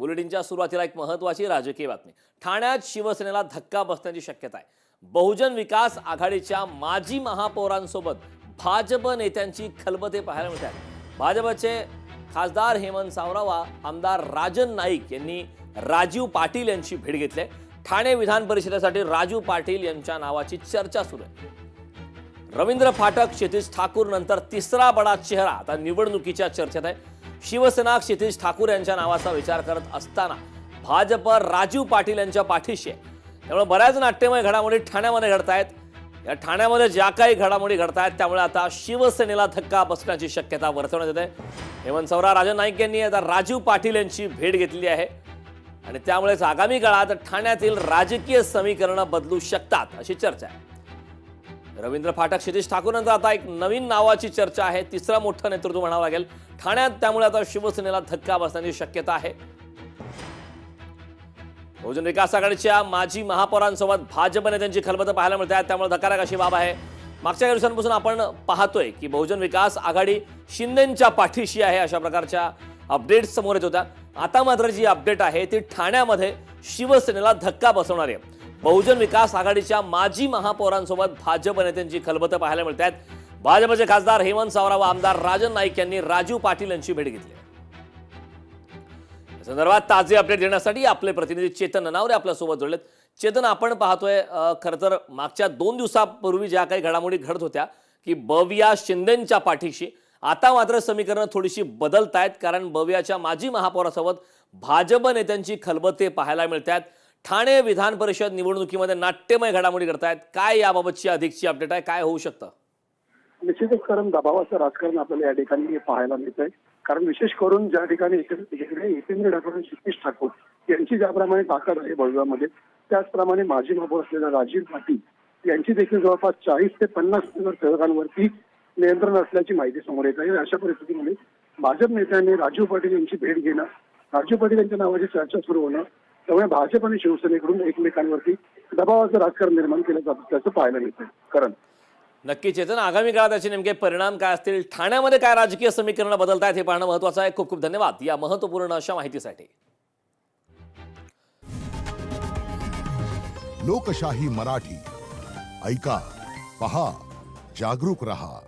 बुलेटिनच्या सुरुवातीला एक महत्त्वाची राजकीय बातमी। ठाण्यात शिवसेनेला धक्का बसण्याची शक्यता आहे। बहुजन विकास आघाडीच्या माजी महापौरांसोबत भाजप नेत्यांची खलबते पाहायला मिळतात। भाजपचे खासदार हेमंत सावरावा, आमदार राजन नाईक यांनी राजीव पाटील यांची भेट घेतली। ठाणे विधान परिषदेसाठी राजू पाटील यांच्या नावाची चर्चा सुरू आहे। रवींद्र फाटक, क्षितिज ठाकूर नंतर तिसरा बडा चेहरा आता निवडणुकीच्या चर्चेत आहे। शिवसेना क्षितिज ठाकूर यांच्या नावाचा विचार करत असताना भाजप राजू पाटील यांच्या पाठीशी आहे। त्यामुळे बऱ्याच नाट्यमय घडामोडी ठाण्यामध्ये घडतायत। या ठाण्यामध्ये ज्या काही घडामोडी घडतायत त्यामुळे आता शिवसेनेला धक्का बसण्याची शक्यता वर्तवण्यात येते। हेमंत सावरा, राजन नाईक यांनी आता राजू पाटील यांची भेट घेतली आहे आणि त्यामुळेच आगामी काळात ठाण्यातील राजकीय समीकरणं बदलू शकतात अशी चर्चा आहे। रवींद्र फाटक, क्षितिज ठाकूर नंतर आता एक नवीन नावाची चर्चा आहे। तिसरा मोठा नेतृत्व म्हणावं लागेल ठाण्यात, त्यामुळे आता शिवसेनेला धक्का बसण्याची शक्यता आहे। बहुजन विकास आघाडीच्या माजी महापौरांसोबत भाजप नेत्यांची खलबतं पाहायला मिळते, त्यामुळे धक्कादायक अशी बाब आहे। मागच्या काही दिवसांपासून आपण पाहतोय की बहुजन विकास आघाडी शिंदेंच्या पाठीशी आहे, अशा प्रकारच्या अपडेट्स समोर येत होत्या। आता मात्र जी अपडेट आहे ती ठाण्यामध्ये शिवसेनेला धक्का बसवणारी आहे। बहुजन विकास आघाडीच्या माजी महापौरांसोबत भाजप नेत्यांची खलबतं पाहायला मिळतात। भाजपचे खासदार हेमंत सावरा व आमदार राजन नाईक यांनी राजू पाटील यांची भेट घेतली। या संदर्भात ताजे अपडेट देण्यासाठी आपले प्रतिनिधी चेतन ननावरे आपल्यासोबत जोडलेत। चेतन, आपण पाहतोय खरं तर मागच्या 2 दिवसापूर्वी ज्या काही घडामोडी घडत होत्या की बविया शिंदेंच्या पाठीशी, आता मात्र समीकरणं थोडीशी बदलतायत, कारण बवियाच्या माजी महापौरासोबत भाजप नेत्यांची खलबते पाहायला मिळतात। ठाणे विधान परिषद निवडणुकीमध्ये नाट्यमय घडामोडी घडतायत। काय याबाबतची अधिकची अपडेट आहे, काय होऊ शकतं? निश्चितच, कारण दबावाचं राजकारण आपल्याला या ठिकाणी पाहायला मिळतंय। कारण विशेष करून ज्या ठिकाणी यतींद्र ठाकूर, क्षितिज ठाकूर यांची ज्याप्रमाणे ताकद आहे बळगावमध्ये, त्याचप्रमाणे माजी महापौर असलेल्या राजीव पाटील यांची देखील जवळपास 40 ते 50 सेवकांवरती नियंत्रण असल्याची माहिती समोर येत आहे। अशा परिस्थितीमध्ये भाजप नेत्यांनी राजीव पाटील यांची भेट घेणं, राजीव पाटील यांच्या नावाची चर्चा सुरू होणं, त्यामुळे भाजप आणि शिवसेनेकडून एकमेकांवरती दबावाचं राजकारण निर्माण केलं जात असल्याचं पाहायला मिळतंय। कारण नक्की चेतन, आगामी काळात त्याचे नेमके परिणाम काय असतील, ठाण्यामध्ये काय राजकीय समीकरणं बदलतायत हे पाहणं महत्त्वाचं आहे। खूप खूप धन्यवाद या महत्त्वपूर्ण अशा माहितीसाठी। लोकशाही मराठी ऐका, पहा, जागरूक रहा।